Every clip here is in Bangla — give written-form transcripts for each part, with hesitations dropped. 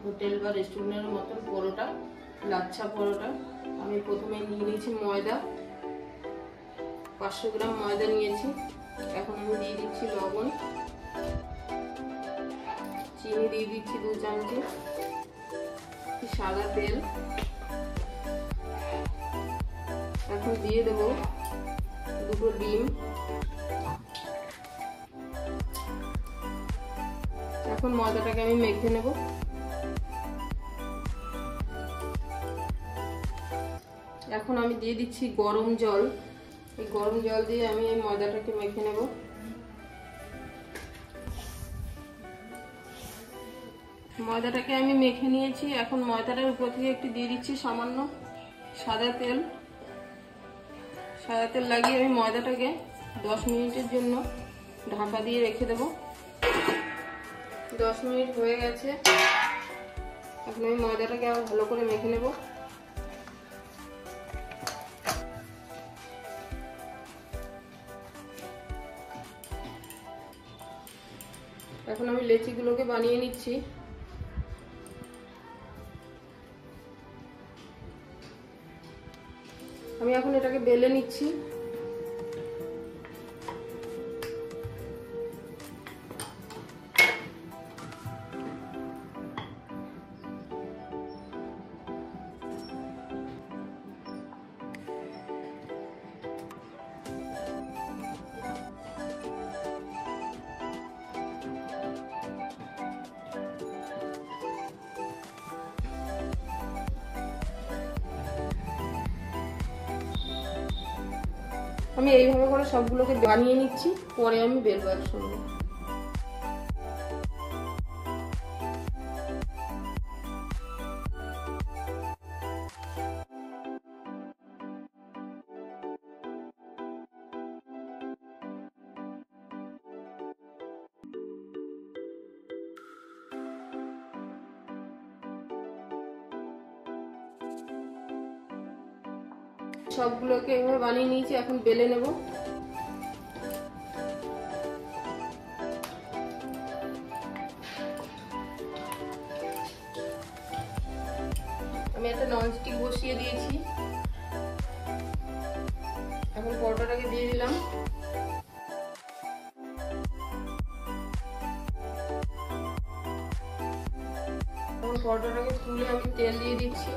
হোটেল বা রেস্টুরেন্টের মতন পরোটা, লাচ্ছা পরোটা। আমি প্রথমে নিয়ে নিয়েছি ময়দা, 500 গ্রাম ময়দা নিয়েছি। এখন আমি দিয়ে দিচ্ছি লবণ, চিনি দিয়ে দিচ্ছি 2 চামচ, সাদা তেল। এখন দিয়ে দেবো 2টো ডিম। এখন ময়দাটাকে আমি মেখে নেব। এখন আমি দিয়ে দিচ্ছি গরম জল। এই গরম জল দিয়ে আমি এই ময়দাটাকে মেখে নেব। ময়দাটাকে আমি মেখে নিয়েছি। এখন ময়দাটার উপর থেকে একটু দিয়ে দিচ্ছি সামান্য সাদা তেল। সাদা তেল লাগিয়ে আমি ময়দাটাকে 10 মিনিটের জন্য ঢাকা দিয়ে রেখে দেব। 10 মিনিট হয়ে গেছে। এখন আমি ময়দাটাকে আবার ভালো করে মেখে নেব। এখন আমি লেচিগুলোকে বানিয়ে নিচ্ছি। আমি এখন এটাকে বেলে নিচ্ছি। আমি এইভাবে করে সবগুলোকে বানিয়ে নিচ্ছি, পরে আমি বেলবো একসঙ্গে। সবগুলোকে এভাবে বানিয়ে নিয়েছি। এখন বেলে নেব। আমি একটা ননস্টিক বসিয়ে দিয়েছি। এখন পরোটাটাকে দিয়ে দিলাম। এখন পরোটাটাকে তুলে আমি তেল দিয়ে দিচ্ছি।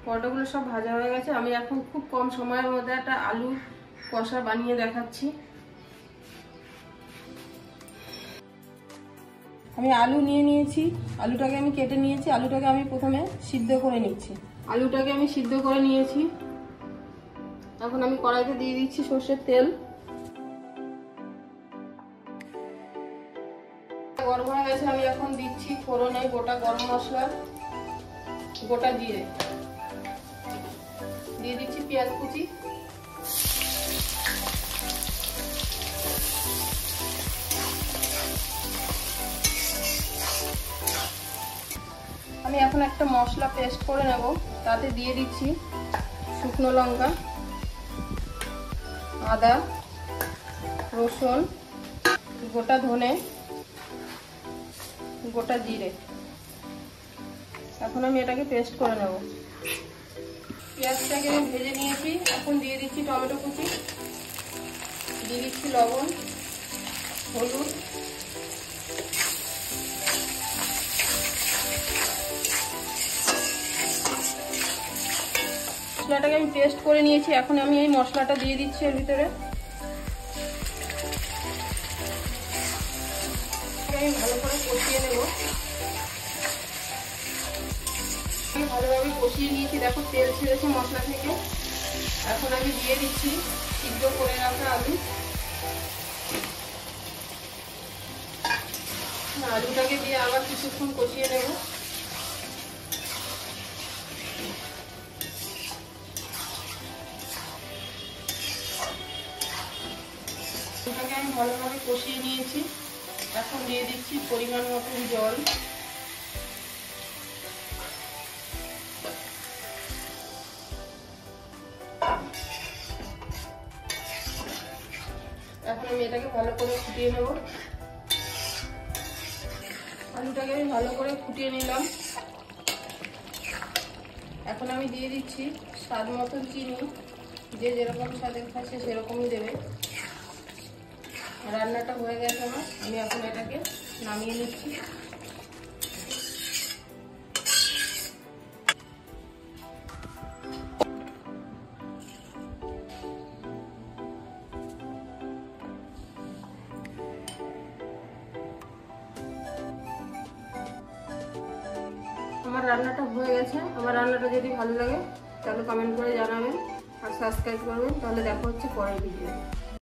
পরোটাগুলো সব ভাজা হয়ে গেছে। আমি এখন খুব কম সময়ের মধ্যে একটা আলু কষা বানিয়ে দেখাচ্ছি। আমি আলু নিয়ে নিয়েছি। আলুটাকে আমি কেটে নিয়েছি। আলুটাকে আমি প্রথমে সিদ্ধ করে নিচ্ছি। আলুটাকে আমি সিদ্ধ করে নিয়েছি। এখন আমি কড়াইতে দিয়ে দিচ্ছি সরষের তেল। গরম হয়ে গেছে। আমি এখন দিচ্ছি ফোড়নে গোটা গরম মশলা, গোটা জিরে, দিয়ে দিচ্ছি পেঁয়াজ কুচি, আমি এখন একটা মশলা পেস্ট করে নেব। তাতে দিয়ে দিচ্ছি শুকনো লঙ্কা, আদা, রসুন, গোটা ধনে, গোটা জিরে। এখন আমি এটাকে পেস্ট করে নেব। পেঁয়াজটাকে আমি ভেজে নিয়েছি। এখন দিয়ে দিচ্ছি টমেটো কুচি, দিয়ে দিচ্ছি লবণ, হলুদ, মশলাটাকে আমি পেস্ট করে নিয়েছি। এখন আমি এই মশলাটা দিয়ে দিচ্ছি এর ভিতরে। আমি ভালো করে কষিয়ে নেব। ভালোভাবে কষিয়ে নিয়েছি। দেখো তেল ছেড়েছে মশলা থেকে। এখন আমি দিয়ে দিচ্ছি সিদ্ধ করে রাখা আলু। আলুটাকে দিয়ে আবার কিছুক্ষণ কষিয়ে নেব। আলুটাকে আমি ভালোভাবে কষিয়ে নিয়েছি। এখন দিয়ে দিচ্ছি পরিমাণ মতন জল। এখন আমি এটাকে ভালো করে ফুটিয়ে নেব। আলুটাকে আমি ভালো করে ফুটিয়ে নিলাম। এখন আমি দিয়ে দিচ্ছি স্বাদ মতন চিনি। যে যেরকম স্বাদের খাচ্ছে সেরকমই দেবে। রান্নাটা হয়ে গেছে আমার, আমি এখন এটাকে নামিয়ে নিচ্ছি। আমার রান্নাটা হয়ে গেছে। আমার রান্নাটা যদি ভালো লাগে তাহলে কমেন্ট করে জানাবেন আর সাবস্ক্রাইব করবেন। তাহলে দেখা হচ্ছে পরের ভিডিও।